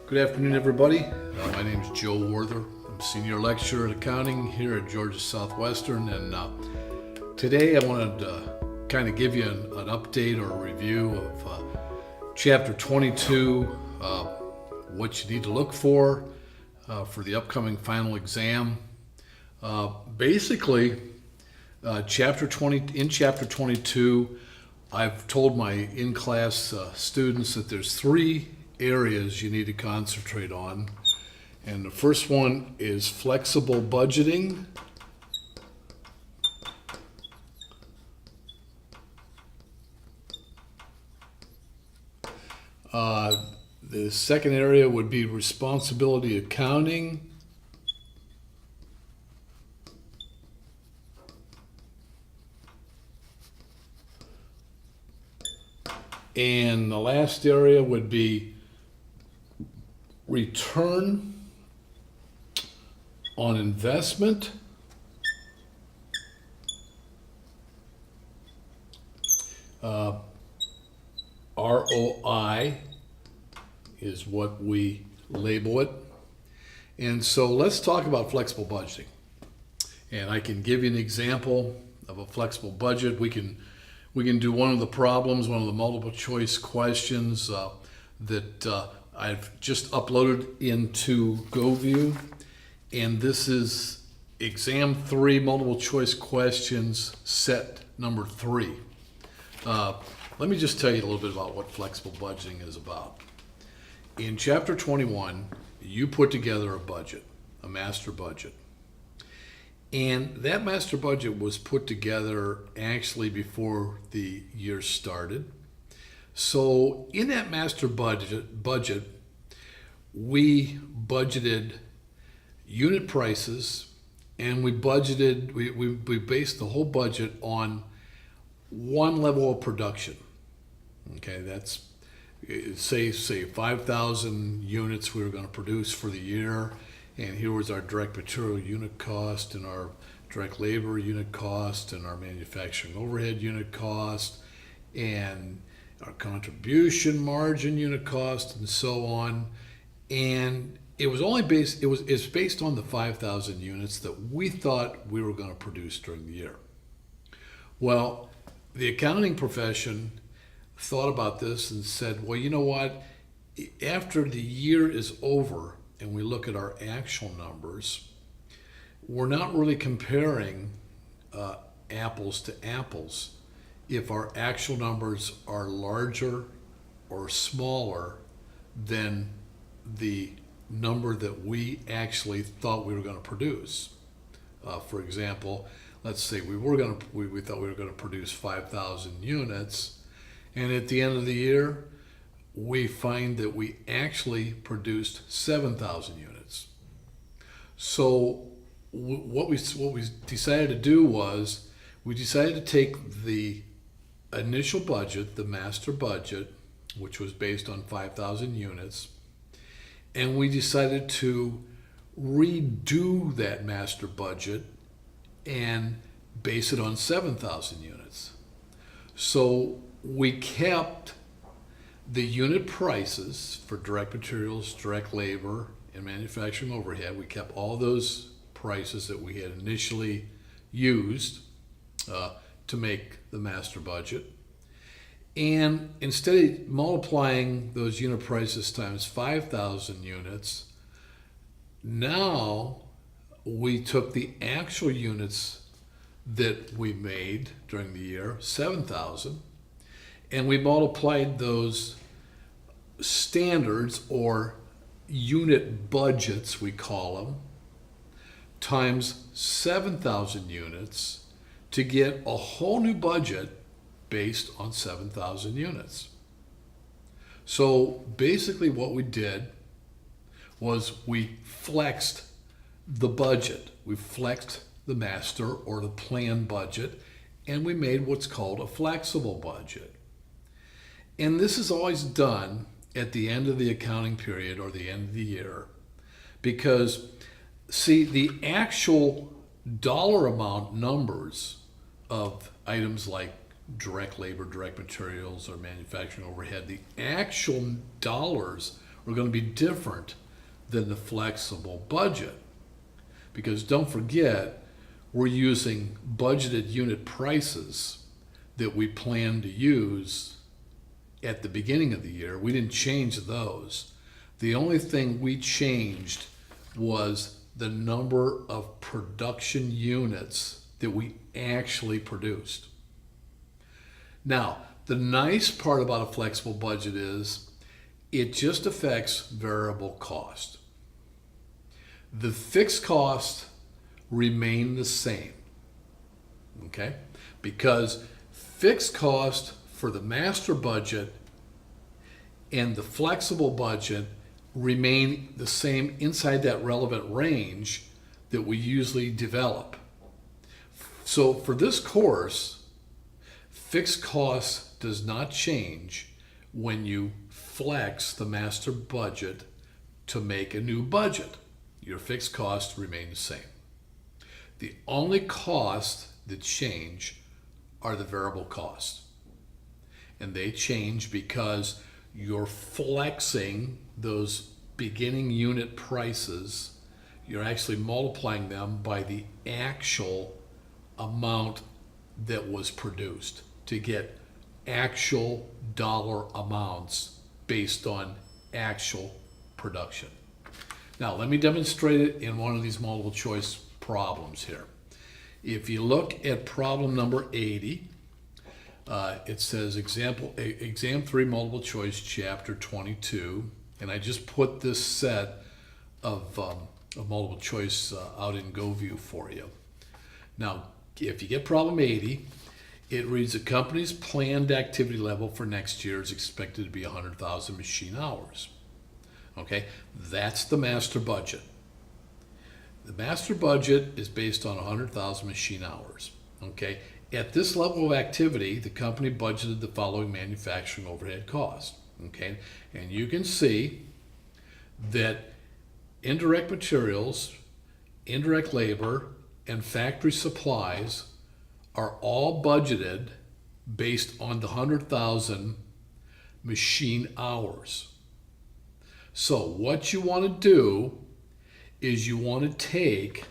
Good afternoon, everybody. My name is Joe Werther. I'm Senior Lecturer in Accounting here at Georgia Southwestern, and today I wanted to kind of give you an update or a review of Chapter 22, what you need to look for the upcoming final exam. Basically, Chapter 22, I've told my in-class students that there's three areas you need to concentrate on. And the first one is flexible budgeting. The second area would be responsibility accounting. And the last area would be return on investment. ROI is what we label it. And so let's talk about flexible budgeting. And I can give you an example of a flexible budget. We can do one of the problems, one of the multiple choice questions that I've just uploaded into GoView. And this is exam 3 multiple choice questions set number 3. Let me just tell you a little bit about what flexible budgeting is about. In chapter 21, you put together a budget, a master budget. And that master budget was put together actually before the year started. So in that master budget, we budgeted unit prices, and we based the whole budget on one level of production. Okay, that's say 5,000 units we were going to produce for the year, and here was our direct material unit cost and our direct labor unit cost and our manufacturing overhead unit cost and our contribution margin unit cost and so on. And it was only it's based on the 5,000 units that we thought we were going to produce during the year. Well, the accounting profession thought about this and said, well, you know what? After the year is over and we look at our actual numbers, we're not really comparing apples to apples if our actual numbers are larger or smaller than the number that we actually thought we were going to produce. For example, let's say we thought we were going to produce 5,000 units, and at the end of the year, we find that we actually produced 7,000 units. So what we decided to do was we decided to take the initial budget, the master budget, which was based on 5,000 units, and we decided to redo that master budget and base it on 7,000 units. So we kept the unit prices for direct materials, direct labor, and manufacturing overhead. We kept all those prices that we had initially used to make the master budget. And instead of multiplying those unit prices times 5,000 units, now we took the actual units that we made during the year, 7,000, and we multiplied those standards, or unit budgets we call them, times 7,000 units to get a whole new budget based on 7,000 units. So basically what we did was we flexed the budget. We flexed the master or the plan budget, and we made what's called a flexible budget. And this is always done at the end of the accounting period or the end of the year, because see, the actual dollar amount numbers of items like direct labor, direct materials, or manufacturing overhead, the actual dollars are going to be different than the flexible budget. Because don't forget, we're using budgeted unit prices that we plan to use at the beginning of the year. We didn't change those. The only thing we changed was the number of production units that we actually produced. Now, the nice part about a flexible budget is it just affects variable cost. The fixed costs remain the same, okay? Because fixed cost for the master budget and the flexible budget remain the same inside that relevant range that we usually develop. So for this course, fixed cost does not change when you flex the master budget to make a new budget. Your fixed costs remain the same. The only costs that change are the variable costs. And they change because you're flexing those beginning unit prices. You're actually multiplying them by the actual amount that was produced to get actual dollar amounts based on actual production. Now, let me demonstrate it in one of these multiple choice problems here. If you look at problem number 80, it says exam 3 multiple choice chapter 22, and I just put this set of multiple choice out in GoView for you. Now, if you get problem 80, it reads the company's planned activity level for next year is expected to be 100,000 machine hours. Okay, that's the master budget. The master budget is based on 100,000 machine hours. Okay, at this level of activity, the company budgeted the following manufacturing overhead costs. Okay, and you can see that indirect materials, indirect labor, and factory supplies are all budgeted based on the 100,000 machine hours. So what you want to do is you want to take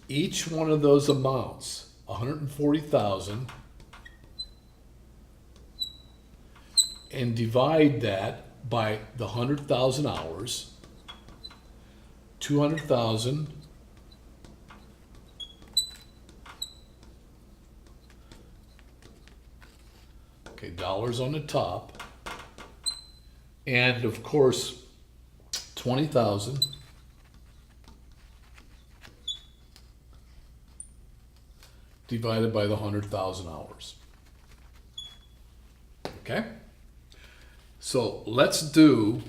each one of those amounts, 140,000, and divide that by the 100,000 hours, 200,000, okay, dollars on the top, and of course 20,000 divided by the 100,000 hours. Okay? So let's do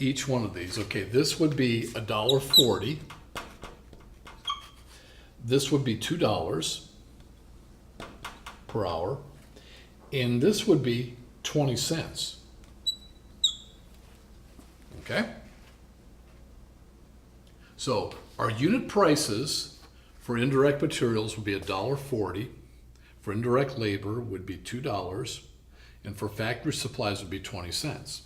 each one of these. Okay, this would be $1.40. This would be $2 per hour. And this would be 20 cents. Okay? So our unit prices for indirect materials would be $1.40. For indirect labor would be $2. And for factory supplies would be 20 cents.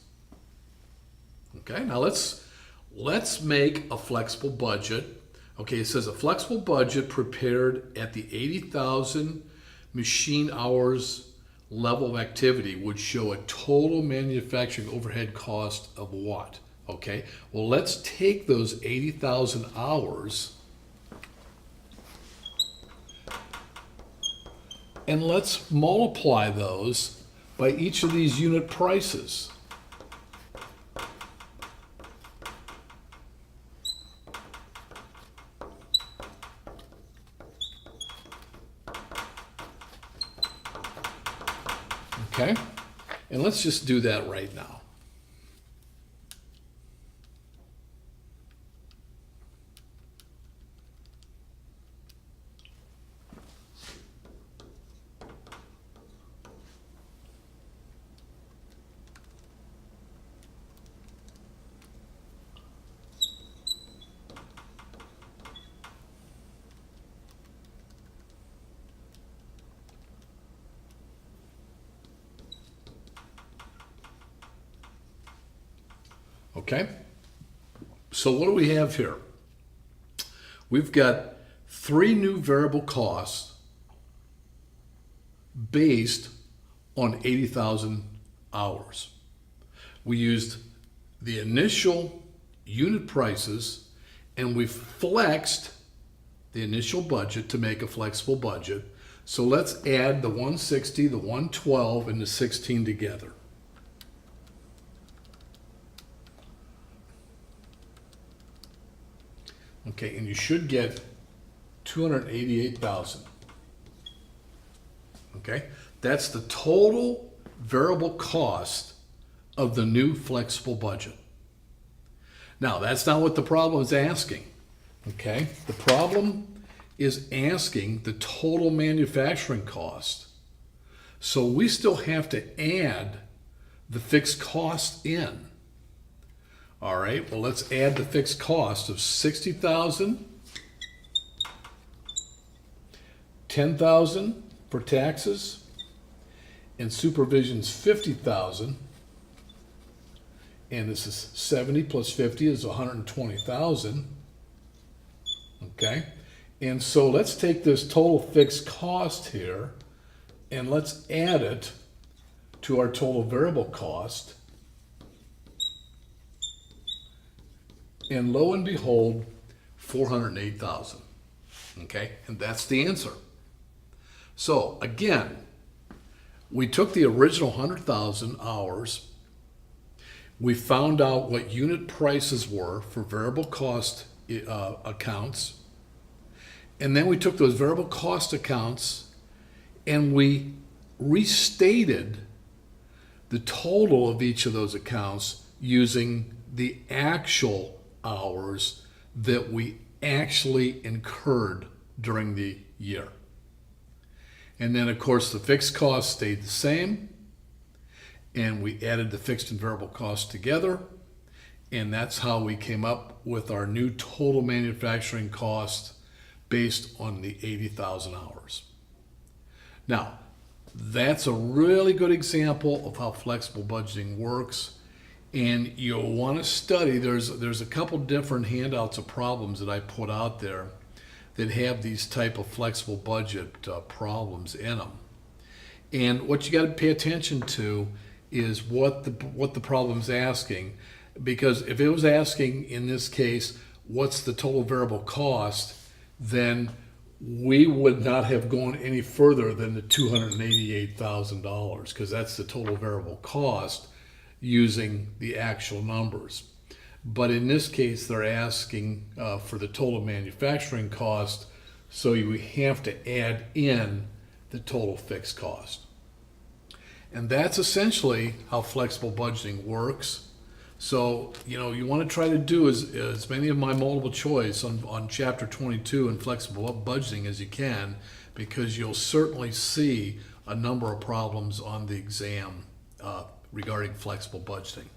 Okay, now let's make a flexible budget. Okay, it says a flexible budget prepared at the 80,000 machine hours level of activity would show a total manufacturing overhead cost of what? Okay, well, let's take those 80,000 hours and let's multiply those by each of these unit prices. Okay, and let's just do that right now. Okay? So what do we have here? We've got 3 new variable costs based on 80,000 hours. We used the initial unit prices and we flexed the initial budget to make a flexible budget. So let's add the 160, the 112, and the 16 together. Okay, and you should get 288,000. Okay, that's the total variable cost of the new flexible budget. Now, that's not what the problem is asking. Okay, the problem is asking the total manufacturing cost. So we still have to add the fixed cost in. All right, well, let's add the fixed cost of 60,000, 10,000 for taxes, and supervision's 50,000, and this is 70 plus 50 is 120,000. Okay, and so let's take this total fixed cost here and let's add it to our total variable cost. And lo and behold, 408,000. Okay, and that's the answer. So again, we took the original 100,000 hours. We found out what unit prices were for variable cost accounts. And then we took those variable cost accounts and we restated the total of each of those accounts using the actual hours that we actually incurred during the year. And then, of course, the fixed costs stayed the same, and we added the fixed and variable costs together, and that's how we came up with our new total manufacturing cost based on the 80,000 hours. Now, that's a really good example of how flexible budgeting works, and you'll want to study. There's a couple different handouts of problems that I put out there that have these type of flexible budget problems in them. And what you got to pay attention to is what the problem's asking, because if it was asking in this case, what's the total variable cost, then we would not have gone any further than the $288,000, because that's the total variable cost using the actual numbers. But in this case, they're asking for the total manufacturing cost, so you have to add in the total fixed cost. And that's essentially how flexible budgeting works. So, you want to try to do as many of my multiple choice on chapter 22 and flexible budgeting as you can, because you'll certainly see a number of problems on the exam regarding flexible budgeting.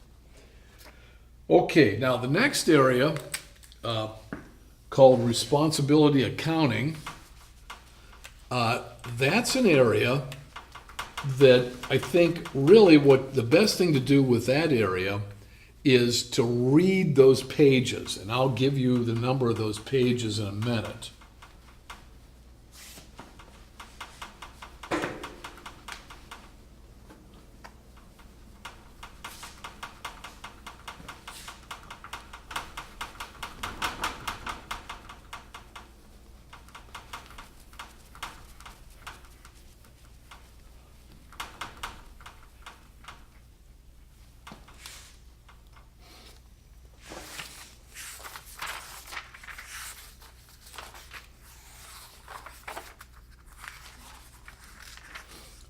Okay, now the next area called responsibility accounting, that's an area that I think really what the best thing to do with that area is to read those pages, and I'll give you the number of those pages in a minute.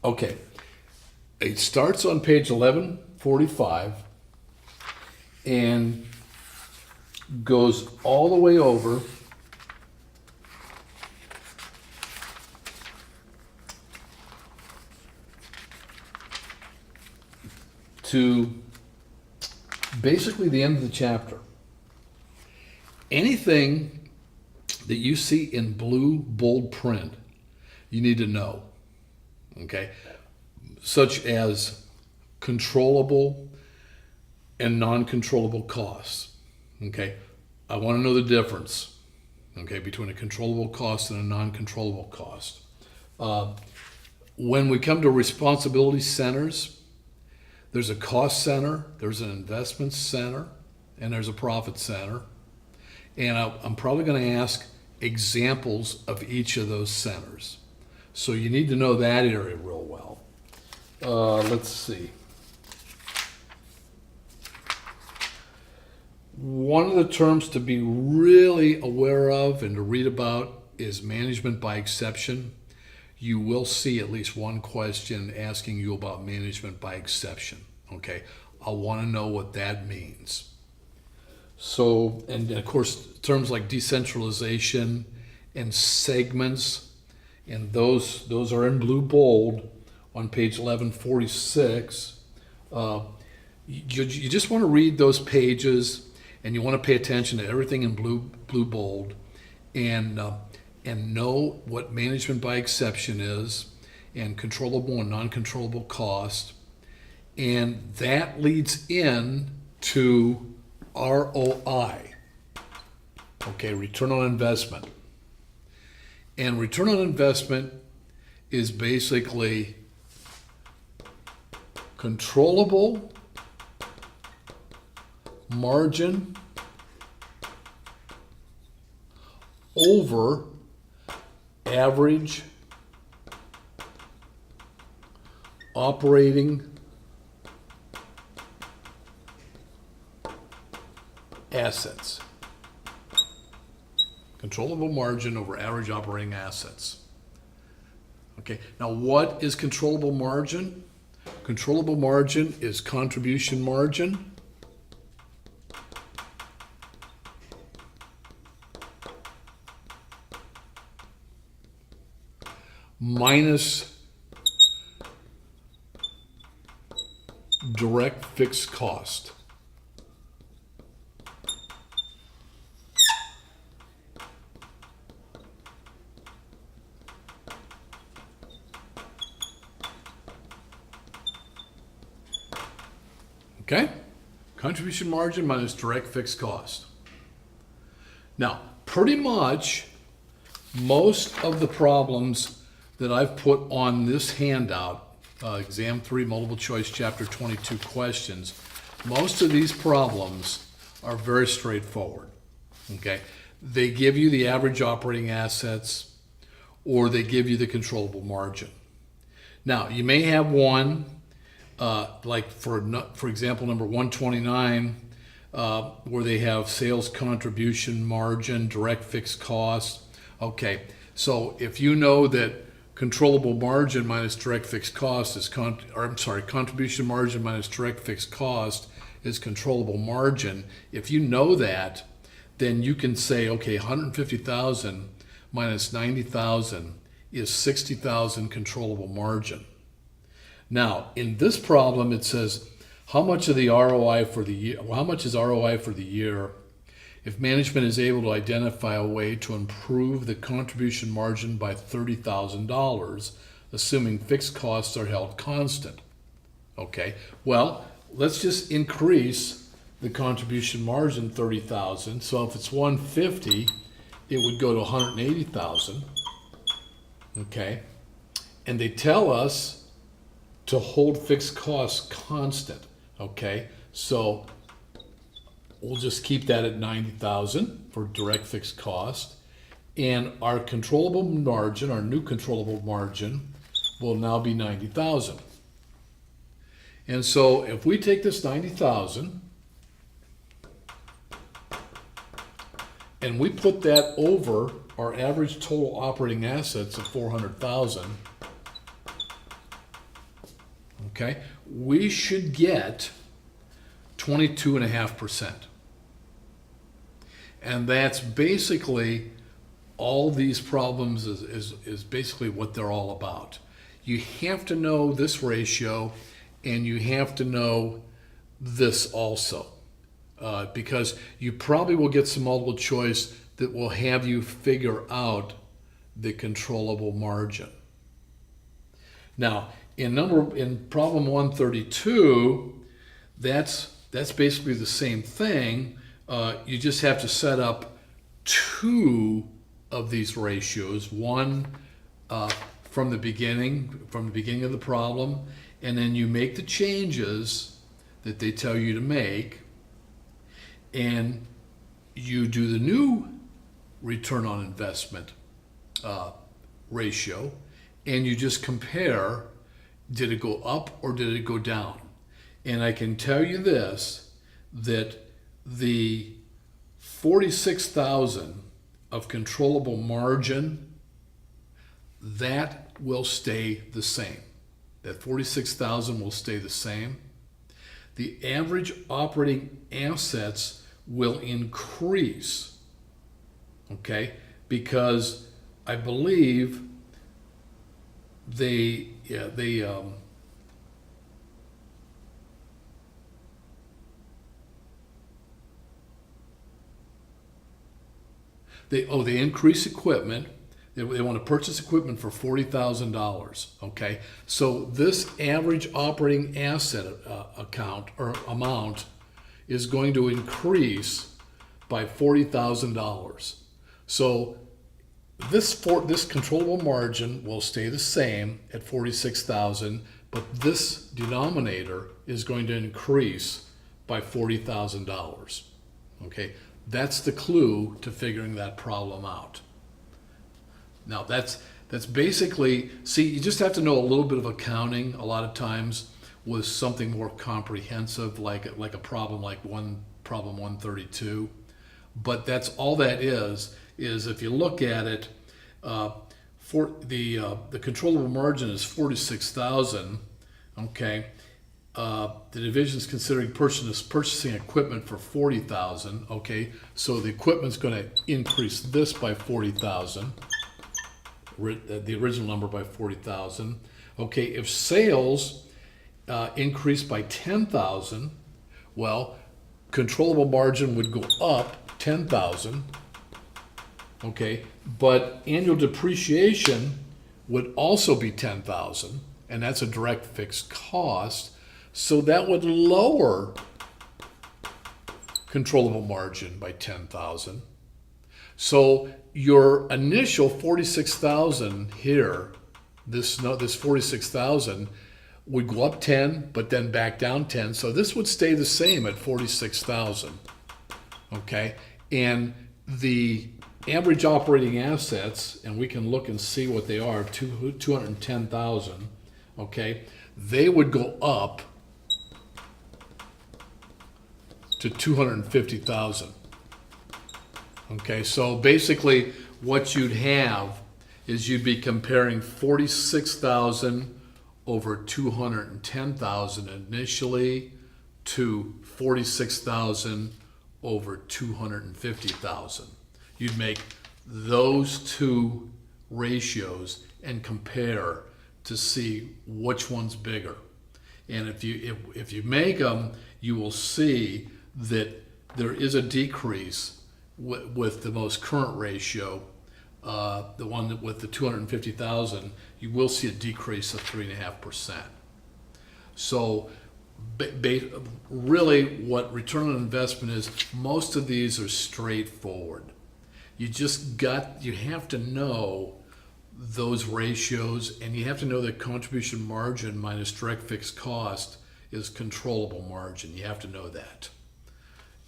Okay, it starts on page 1145 and goes all the way over to basically the end of the chapter. Anything that you see in blue bold print, you need to know. Okay, such as controllable and non-controllable costs. Okay, I want to know the difference, okay, between a controllable cost and a non-controllable cost. When we come to responsibility centers, there's a cost center, there's an investment center, and there's a profit center. And I'm probably going to ask examples of each of those centers. So you need to know that area real well. Let's see. One of the terms to be really aware of and to read about is management by exception. You will see at least one question asking you about management by exception. Okay, I want to know what that means. So, and of course, terms like decentralization and segments, and those are in blue bold on page 1146. You just want to read those pages, and you want to pay attention to everything in blue bold, and know what management by exception is, and controllable and non-controllable cost, and that leads in to ROI, okay, return on investment. And return on investment is basically controllable margin over average operating assets. Controllable margin over average operating assets. Okay, now what is controllable margin? Controllable margin is contribution margin minus direct fixed cost. Okay? Contribution margin minus direct fixed cost. Now, pretty much most of the problems that I've put on this handout, Exam 3 Multiple Choice Chapter 22 questions, most of these problems are very straightforward. Okay? They give you the average operating assets, or they give you the controllable margin. Now, you may have one, like for example, number 129, where they have sales contribution margin, direct fixed costs. Okay, so if you know that controllable margin minus direct fixed cost is contribution margin minus direct fixed cost is controllable margin. If you know that, then you can say, okay, 150,000 minus 90,000 is 60,000 controllable margin. Now, in this problem, it says, how much of the ROI for the year, how much is ROI for the year if management is able to identify a way to improve the contribution margin by $30,000, assuming fixed costs are held constant? Okay, well, let's just increase the contribution margin 30,000. So if it's 150, it would go to 180,000. Okay, and they tell us to hold fixed costs constant. Okay, so we'll just keep that at 90,000 for direct fixed cost, and our controllable margin, our new controllable margin, will now be 90,000. And so if we take this 90,000 and we put that over our average total operating assets of 400,000, okay, we should get 22.5%. And that's basically all these problems is basically what they're all about. You have to know this ratio, and you have to know this also, because you probably will get some multiple choice that will have you figure out the controllable margin. Now, in problem 132, that's that's basically the same thing. You just have to set up two of these ratios, one from the beginning of the problem, and then you make the changes that they tell you to make, and you do the new return on investment ratio, and you just compare, did it go up or did it go down? And I can tell you this, that the 46,000 of controllable margin, that will stay the same. That 46,000 will stay the same. The average operating assets will increase, okay? Because I believe they increase equipment. They want to purchase equipment for $40,000. Okay, so this average operating asset account or amount is going to increase by $40,000. So this controllable margin will stay the same at 46,000, but this denominator is going to increase by $40,000. Okay, that's the clue to figuring that problem out. Now that's basically, see, you just have to know a little bit of accounting a lot of times with something more comprehensive, like a problem like problem 132. But that's all that is if you look at it, for the controllable margin is 46,000. Okay, the division is considering purchasing equipment for 40,000. Okay, so the equipment's going to increase this by 40,000. The original number by 40,000. Okay, if sales increase by 10,000, well, controllable margin would go up 10,000. Okay, but annual depreciation would also be 10,000, and that's a direct fixed cost. So that would lower controllable margin by 10,000. So your initial 46,000 here, this 46,000 would go up 10, but then back down 10. So this would stay the same at 46,000. Okay, and the average operating assets, and we can look and see what they are, 210,000. Okay, they would go up to 250,000. Okay, so basically what you'd have is you'd be comparing 46,000 over 210,000 initially to 46,000 over 250,000. You'd make those two ratios and compare to see which one's bigger. And if you make them, you will see that there is a decrease with the most current ratio, the one with the 250,000, you will see a decrease of 3.5%. So really what return on investment is, most of these are straightforward. You have to know those ratios, and you have to know that contribution margin minus direct fixed cost is controllable margin. You have to know that.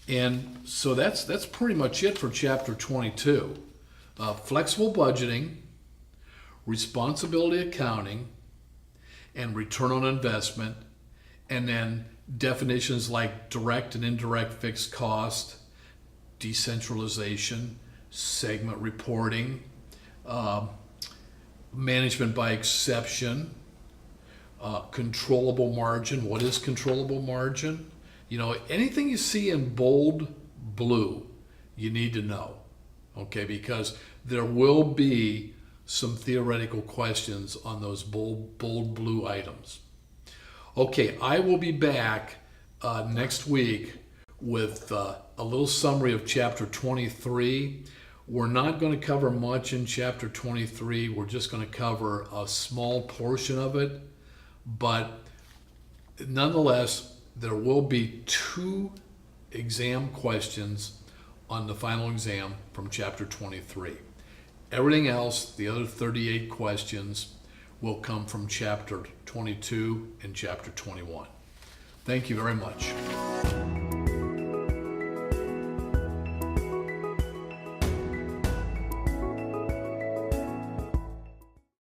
And so that's pretty much it for chapter 22. Flexible budgeting, responsibility accounting, and return on investment, and then definitions like direct and indirect fixed cost, decentralization, segment reporting, management by exception, controllable margin. What is controllable margin? You know, anything you see in bold blue, you need to know, okay? Because there will be some theoretical questions on those bold blue items. Okay, I will be back next week with a little summary of chapter 23. We're not going to cover much in chapter 23. We're just going to cover a small portion of it. But nonetheless, there will be 2 exam questions on the final exam from chapter 23. Everything else, the other 38 questions, will come from chapter 22 and chapter 21. Thank you very much.